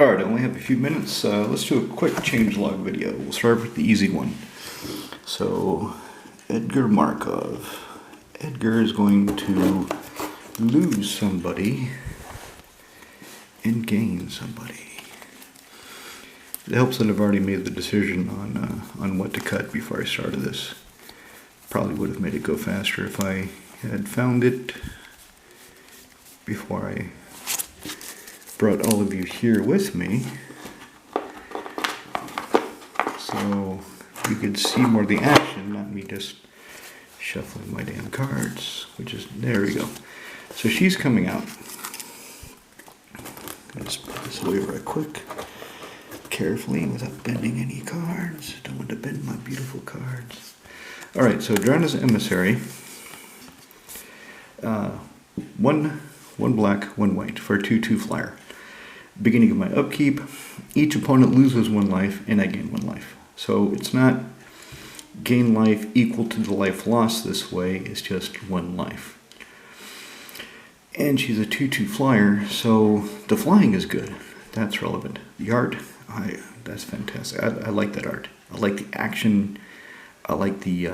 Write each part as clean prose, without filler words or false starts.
Alright, I only have a few minutes. Let's do a quick changelog video. We'll start with the easy one. So, Edgar Markov. Edgar is going to lose somebody and gain somebody. It helps that I've already made the decision on what to cut before I started this. Probably would have made it go faster if I had found it before I brought all of you here with me, so you could see more of the action, not me just shuffling my damn cards, which is, there we go. So she's coming out. Let's put this away right quick, carefully, without bending any cards. Don't want to bend my beautiful cards. Alright, so drawn as emissary. One black, one white for a 2/2 flyer. Beginning of my upkeep, each opponent loses 1 life and I gain 1 life. So it's not gain life equal to the life lost this way, it's just 1 life. And she's a 2/2 flyer, so the flying is good. That's relevant. The art, that's fantastic. I like that art. I like the action. I like the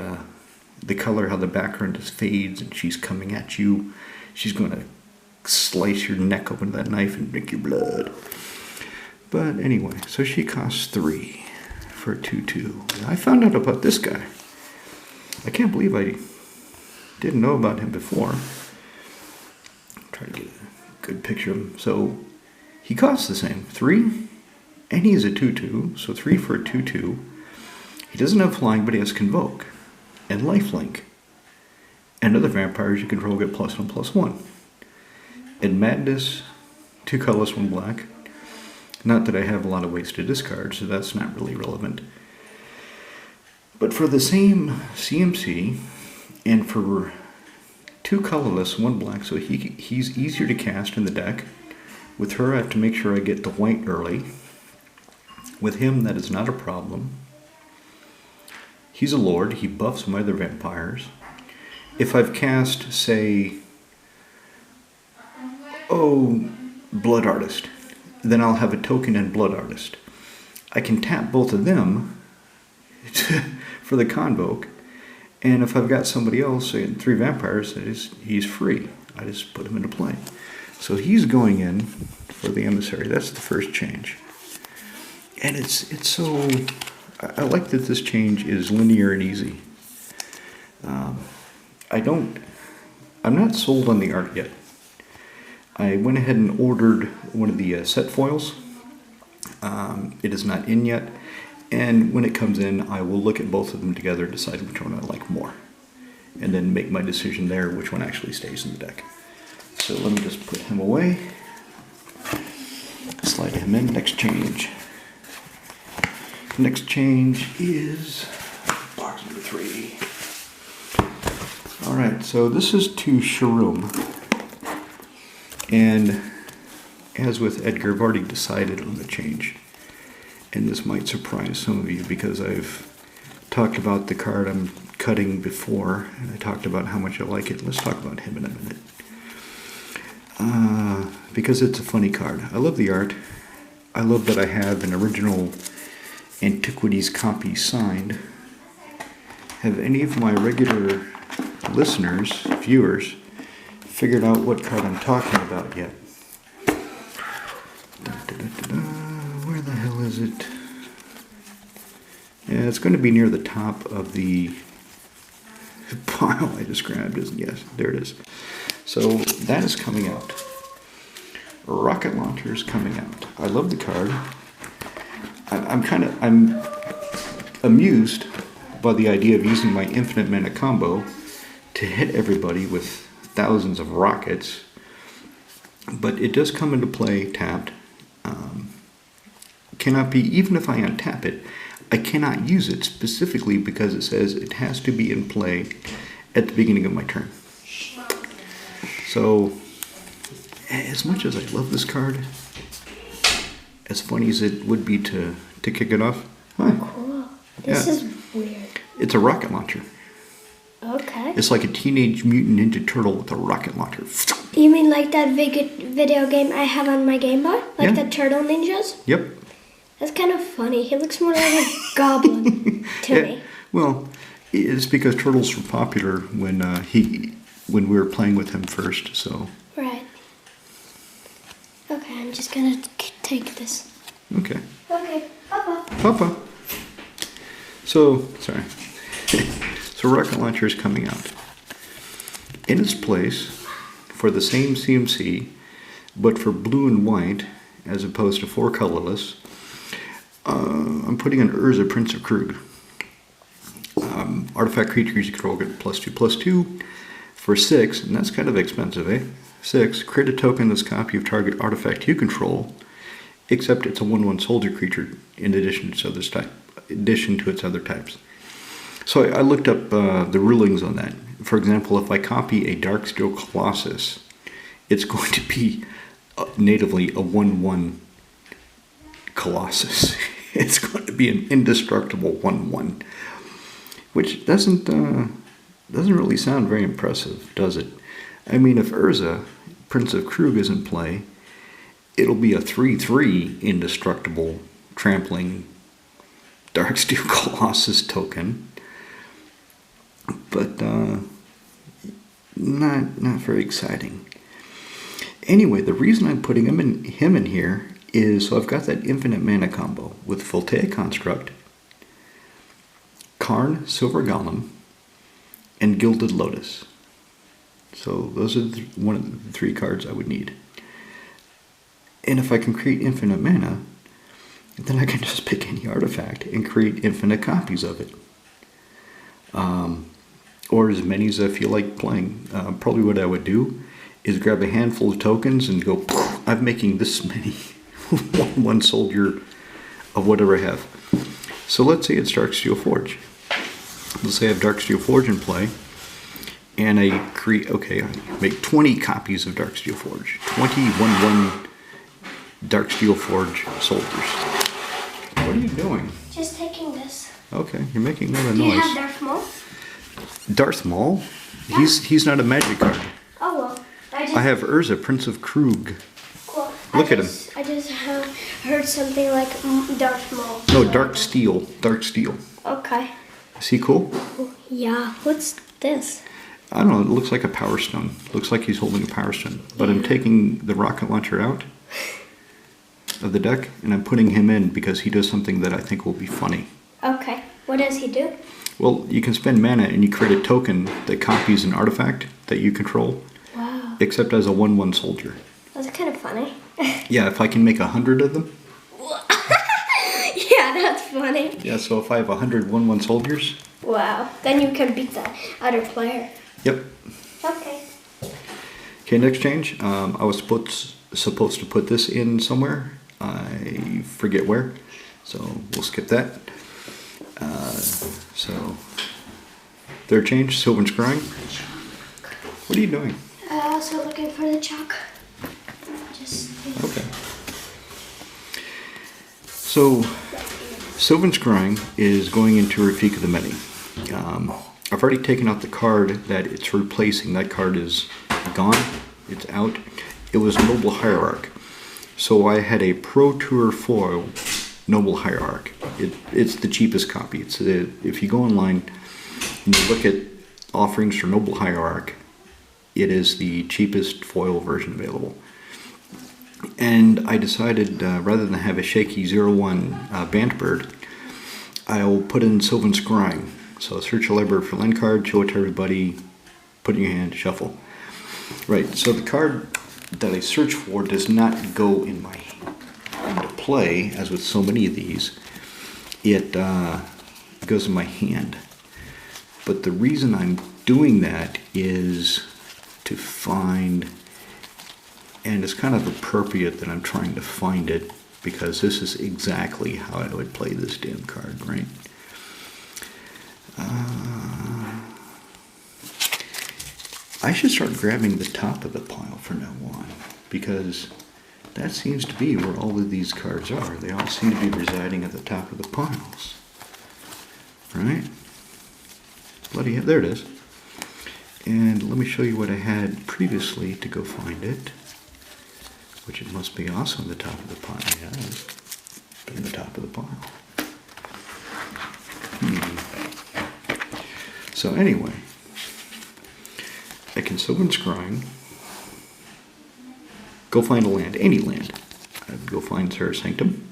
color, how the background just fades and she's coming at you. She's going to slice your neck open with that knife and drink your blood. But anyway, so she costs 3 for a 2/2. I found out about this guy. I can't believe I didn't know about him before. Try to get a good picture of him. So he costs the same, 3, and he's a 2/2, so 3 for a 2/2. He doesn't have flying, but he has convoke and lifelink. And other vampires you control get +1/+1. In Madness, 2 colorless, 1 black. Not that I have a lot of ways to discard, so that's not really relevant. But for the same CMC, and for 2 colorless, 1 black, so he's easier to cast in the deck. With her, I have to make sure I get the white early. With him, that is not a problem. He's a lord, he buffs my other vampires. If I've cast, say, Blood Artist, then I'll have a token in Blood Artist. I can tap both of them for the convoke, and if I've got somebody else, say 3 vampires, he's free. I just put him into play. So he's going in for the emissary. That's the first change. And it's so, I like that this change is linear and easy. I'm not sold on the art yet. I went ahead and ordered one of the set foils. It is not in yet, and when it comes in, I will look at both of them together, decide which one I like more, and then make my decision there which one actually stays in the deck. So let me just put him away, slide him in. Next change. Next change is box number 3. Alright, so this is to Sharuum. And as with Edgar, I've already decided on the change. And this might surprise some of you because I've talked about the card I'm cutting before, and I talked about how much I like it. Let's talk about him in a minute. Because it's a funny card. I love the art. I love that I have an original Antiquities copy signed. Have any of my regular listeners, viewers, figured out what card I'm talking about yet? Where the hell is it? Yeah, it's going to be near the top of the pile I just grabbed. Yes, there it is. So that is coming out. Rocket Launcher is coming out. I love the card. I'm amused by the idea of using my infinite mana combo to hit everybody with thousands of rockets, but it does come into play tapped. Cannot be, even if I untap it, I cannot use it specifically because it says it has to be in play at the beginning of my turn. So, as much as I love this card, as funny as it would be to kick it off, cool. This is weird. It's a rocket launcher. Okay. It's like a Teenage Mutant Ninja Turtle with a rocket launcher. You mean like that video game I have on my Game Boy? Like the Turtle Ninjas? Yep. That's kind of funny. He looks more like a goblin to me. Well, it's because turtles were popular when we were playing with him first, so. Right. Okay, I'm just gonna take this. Okay. Okay, Papa. Papa. So, sorry. So rocket launcher is coming out. In its place, for the same CMC, but for blue and white, as opposed to 4 colorless, I'm putting an Urza Prince of Krug. Artifact creatures you control get +2/+2 for 6, and that's kind of expensive, eh? 6, create a token that's a copy of target artifact you control, except it's a 1/1 soldier creature in addition to its other types. So I looked up the rulings on that. For example, if I copy a Darksteel Colossus, it's going to be natively a 1/1 Colossus. It's going to be an indestructible 1/1, which doesn't really sound very impressive, does it? I mean, if Urza, Prince of Krug, is in play, it'll be a 3/3 indestructible trampling Darksteel Colossus token, but not very exciting. Anyway, the reason I'm putting him in here is so I've got that infinite mana combo with Voltaic Construct, Karn, Silver Golem, and Gilded Lotus. So those are one of the 3 cards I would need. And if I can create infinite mana, then I can just pick any artifact and create infinite copies of it. Or as many as I feel like playing. Probably what I would do is grab a handful of tokens and go, I'm making this many 1/1 soldier of whatever I have. So let's say it's Darksteel Forge. Let's say I have Darksteel Forge in play, and I make 20 copies of Darksteel Forge. 20 1/1 Darksteel Forge soldiers. What are you doing? Just taking this. Okay, you're making another noise. Do you have Darth Maul? Darth Maul? Yeah. He's not a magic card. Oh well. I have Urza, Prince of Krug. Cool. Look at him. I just have heard something like Darth Maul. No, Dark Steel. Okay. Is he cool? Yeah. What's this? I don't know. It looks like a Power Stone. Looks like he's holding a Power Stone. But I'm taking the rocket launcher out of the deck, and I'm putting him in because he does something that I think will be funny. Okay. What does he do? Well, you can spend mana and you create a token that copies an artifact that you control. Wow. Except as a 1/1 soldier. That's kind of funny. Yeah, if I can make 100 of them. Yeah, that's funny. Yeah, so if I have 100 1/1 soldiers. Wow. Then you can beat the other player. Yep. Okay. Okay, next change. I was supposed to put this in somewhere. I forget where. So we'll skip that. So, third change, Sylvan Scrying. What are you doing? Also looking for the chalk. Okay. So, Sylvan Scrying is going into Rafiq of the Many. I've already taken out the card that it's replacing. That card is gone. It's out. It was Noble Hierarch. So I had a Pro Tour foil Noble Hierarch. It's the cheapest copy. If you go online and you look at offerings for Noble Hierarch, it is the cheapest foil version available. And I decided rather than have a shaky 0/1 Bantbird, I'll put in Sylvan Scrying. So search your library for land card, show it to everybody, put it in your hand, shuffle. Right, so the card that I search for does not go into play, as with so many of these. It goes in my hand. But the reason I'm doing that is to find, and it's kind of appropriate that I'm trying to find it, because this is exactly how I would play this damn card, right? I should start grabbing the top of the pile from now on, because that seems to be where all of these cards are. They all seem to be residing at the top of the piles. Right? Bloody hell, there it is. And let me show you what I had previously to go find it, which it must be also on the top of the pile. Yeah, it's in the top of the pile. So anyway, I can Sylvan Scrying, go find a land, any land. I'd go find Serra Sanctum,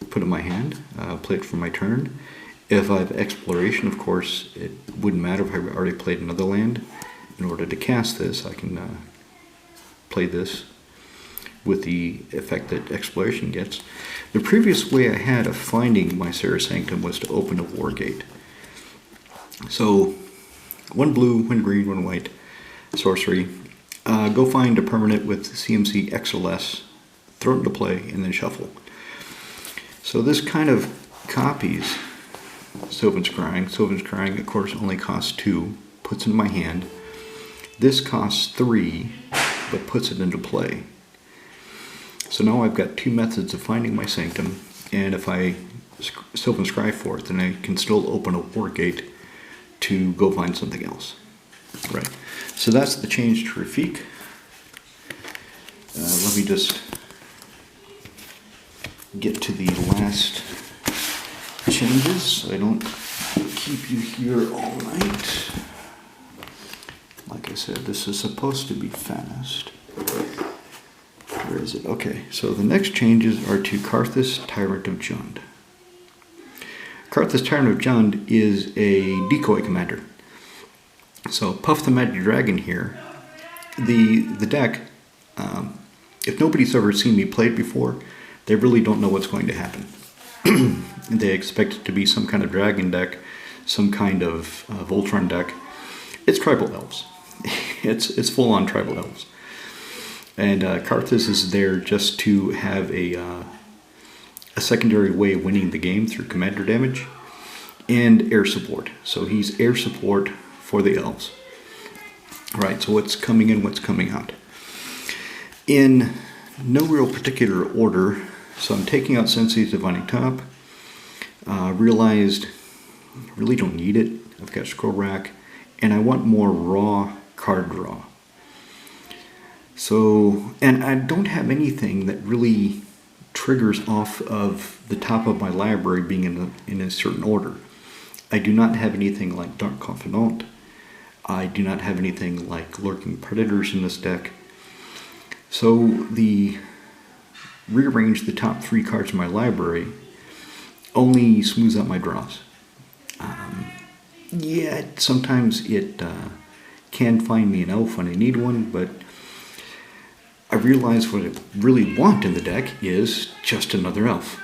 put it in my hand, play it for my turn. If I have Exploration, of course, it wouldn't matter if I already played another land. In order to cast this, I can play this with the effect that Exploration gets. The previous way I had of finding my Serra Sanctum was to open a War Gate. So, 1 blue, 1 green, 1 white, sorcery. Go find a permanent with CMC X or less, throw it into play, and then shuffle. So this kind of copies Sylvan Scrying. Sylvan Scrying, of course, only costs 2, puts it in my hand. This costs 3, but puts it into play. So now I've got 2 methods of finding my Sanctum, and if I Sylvan Scry for it, then I can still open a War Gate to go find something else. Right. So that's the change to Rafiq. Let me just get to the last changes so I don't keep you here all night. Like I said, this is supposed to be fast. Where is it? Okay, so the next changes are to Karrthus, Tyrant of Jund. Karrthus, Tyrant of Jund is a decoy commander. So Puff the Mighty Dragon here. The deck, if nobody's ever seen me play it before, they really don't know what's going to happen. They expect it to be some kind of dragon deck, some kind of Voltron deck. It's tribal elves. It's full-on tribal elves. And Karrthus is there just to have a secondary way of winning the game through commander damage and air support. So he's air support for the elves. Right, so what's coming in, what's coming out. In no real particular order, so I'm taking out Sensei's Divining Top, realized I really don't need it. I've got Scroll Rack, and I want more raw card draw. So, and I don't have anything that really triggers off of the top of my library being in a certain order. I do not have anything like Dark Confidant. I do not have anything like Lurking Predators in this deck. So the rearrange the top 3 cards in my library only smooths out my draws. Yeah, sometimes it can find me an elf when I need one, but I realize what I really want in the deck is just another elf.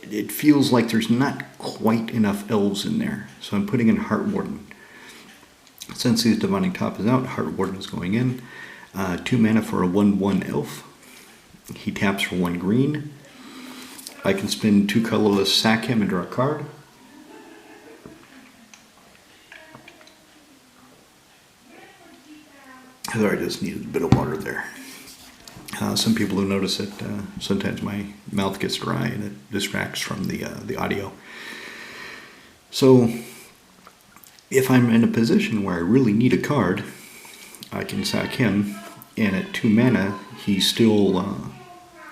It feels like there's not quite enough elves in there, so I'm putting in Heart Warden. Since his Divining Top is out, Heart Warden is going in. 2 mana for a 1/1 elf. He taps for 1 green. I can spend 2 colorless, sack him, and draw a card. I just needed a bit of water there. Some people will notice that sometimes my mouth gets dry and it distracts from the audio. So if I'm in a position where I really need a card, I can sack him, and at 2 mana, he's still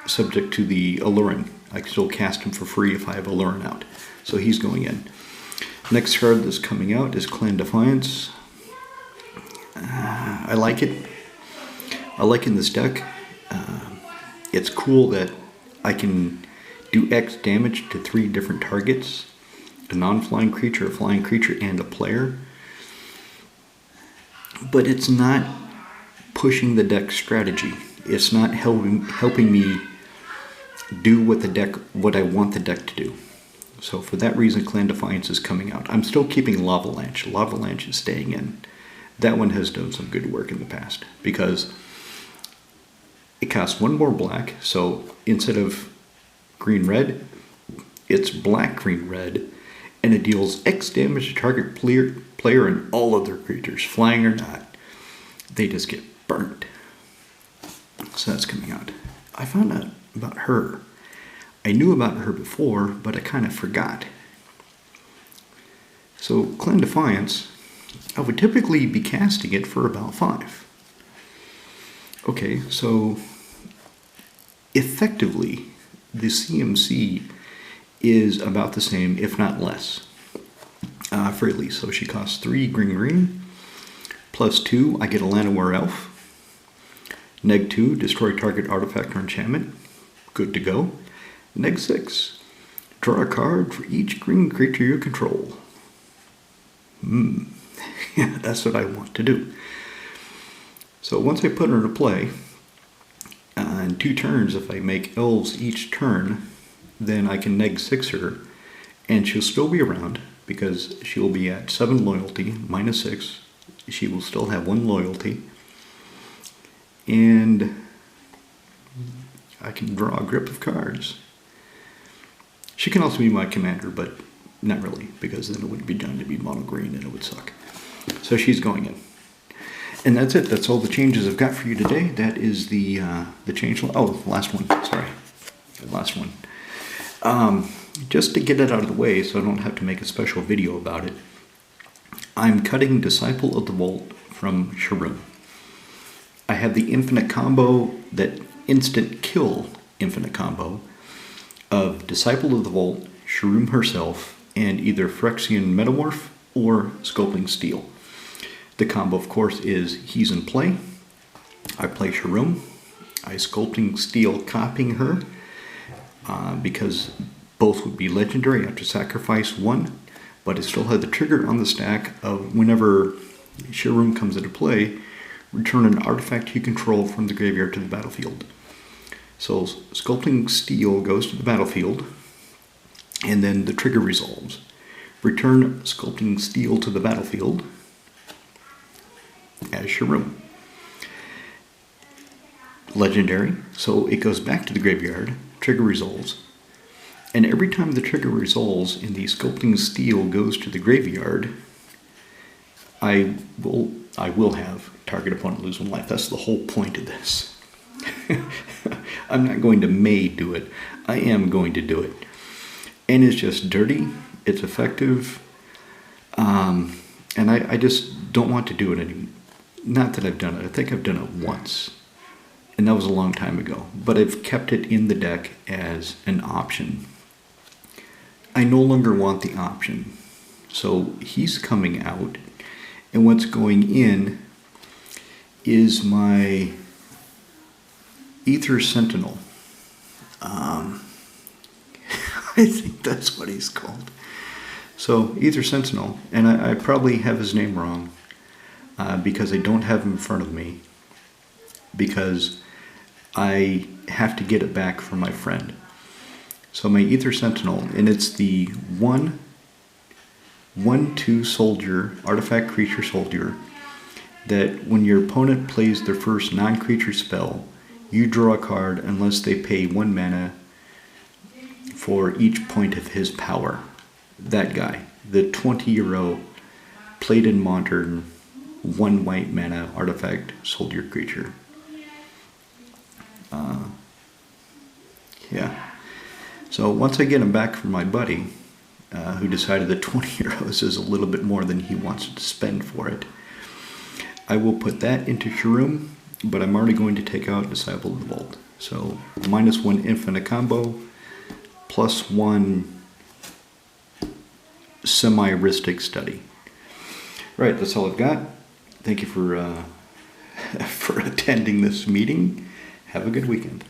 subject to the Alluring. I can still cast him for free if I have Alluring out. So he's going in. Next card that's coming out is Clan Defiance. I like it. I like in this deck. It's cool that I can do X damage to 3 different targets. A non-flying creature, a flying creature, and a player. But it's not pushing the deck strategy. It's not helping me do what I want the deck to do. So for that reason, Clan Defiance is coming out. I'm still keeping Lavalanche. Lavalanche is staying in. That one has done some good work in the past because it costs 1 more black. So instead of green-red, it's black-green-red, and it deals X damage to target player and all other creatures, flying or not. They just get burnt. So that's coming out. I found out about her. I knew about her before, but I kind of forgot. So Clan Defiance I would typically be casting it for about 5. Okay, so effectively, the CMC is about the same, if not less, for Elise. So she costs 3 green, plus 2, I get a Llanowar Elf. Neg 2, destroy target artifact or enchantment. Good to go. Neg 6, draw a card for each green creature you control. Yeah, that's what I want to do. So once I put her to play, in 2 turns, if I make elves each turn, then I can neg 6 her, and she'll still be around because she'll be at 7 loyalty, minus 6. She will still have 1 loyalty, and I can draw a grip of cards. She can also be my commander, but not really, because then it would be done to be mono green and it would suck. So she's going in. And that's it. That's all the changes I've got for you today. That is the changelog. Oh, last one. Sorry. Last one. Just to get it out of the way so I don't have to make a special video about it, I'm cutting Disciple of the Vault from Sharuum. I have the infinite combo, that instant kill infinite combo of Disciple of the Vault, Sharuum herself, and either Phyrexian Metamorph or Sculpting Steel. The combo, of course, is he's in play. I play Sharuum. I Sculpting Steel copying her because both would be legendary. I have to sacrifice 1, but it still had the trigger on the stack of whenever Sharuum comes into play, return an artifact you control from the graveyard to the battlefield. So Sculpting Steel goes to the battlefield, and then the trigger resolves. Return Sculpting Steel to the battlefield as Sharuum. Legendary, so it goes back to the graveyard, trigger resolves, and every time the trigger resolves and the Sculpting Steel goes to the graveyard, I will have target opponent lose 1 life. That's the whole point of this. I'm not going to may do it. I am going to do it. And it's just dirty. It's effective. And I just don't want to do it anymore. Not that I've done it. I think I've done it once. And that was a long time ago. But I've kept it in the deck as an option. I no longer want the option. So he's coming out. And what's going in is my Ether Sentinel. I think that's what he's called. So Ether Sentinel, and I probably have his name wrong because I don't have him in front of me, because I have to get it back from my friend. So my Ether Sentinel, and it's the 1/2 soldier, artifact creature soldier, that when your opponent plays their first non-creature spell, you draw a card unless they pay 1 mana for each point of his power. That guy, the 20 euro plated modern 1 white mana artifact soldier creature. Yeah. So once I get him back from my buddy, who decided that 20 euros is a little bit more than he wants to spend for it, I will put that into Sharuum, but I'm already going to take out Disciple of the Vault. So -1 infinite combo, +1 semi-heuristic study. Right, that's all I've got. Thank you for for attending this meeting. Have a good weekend.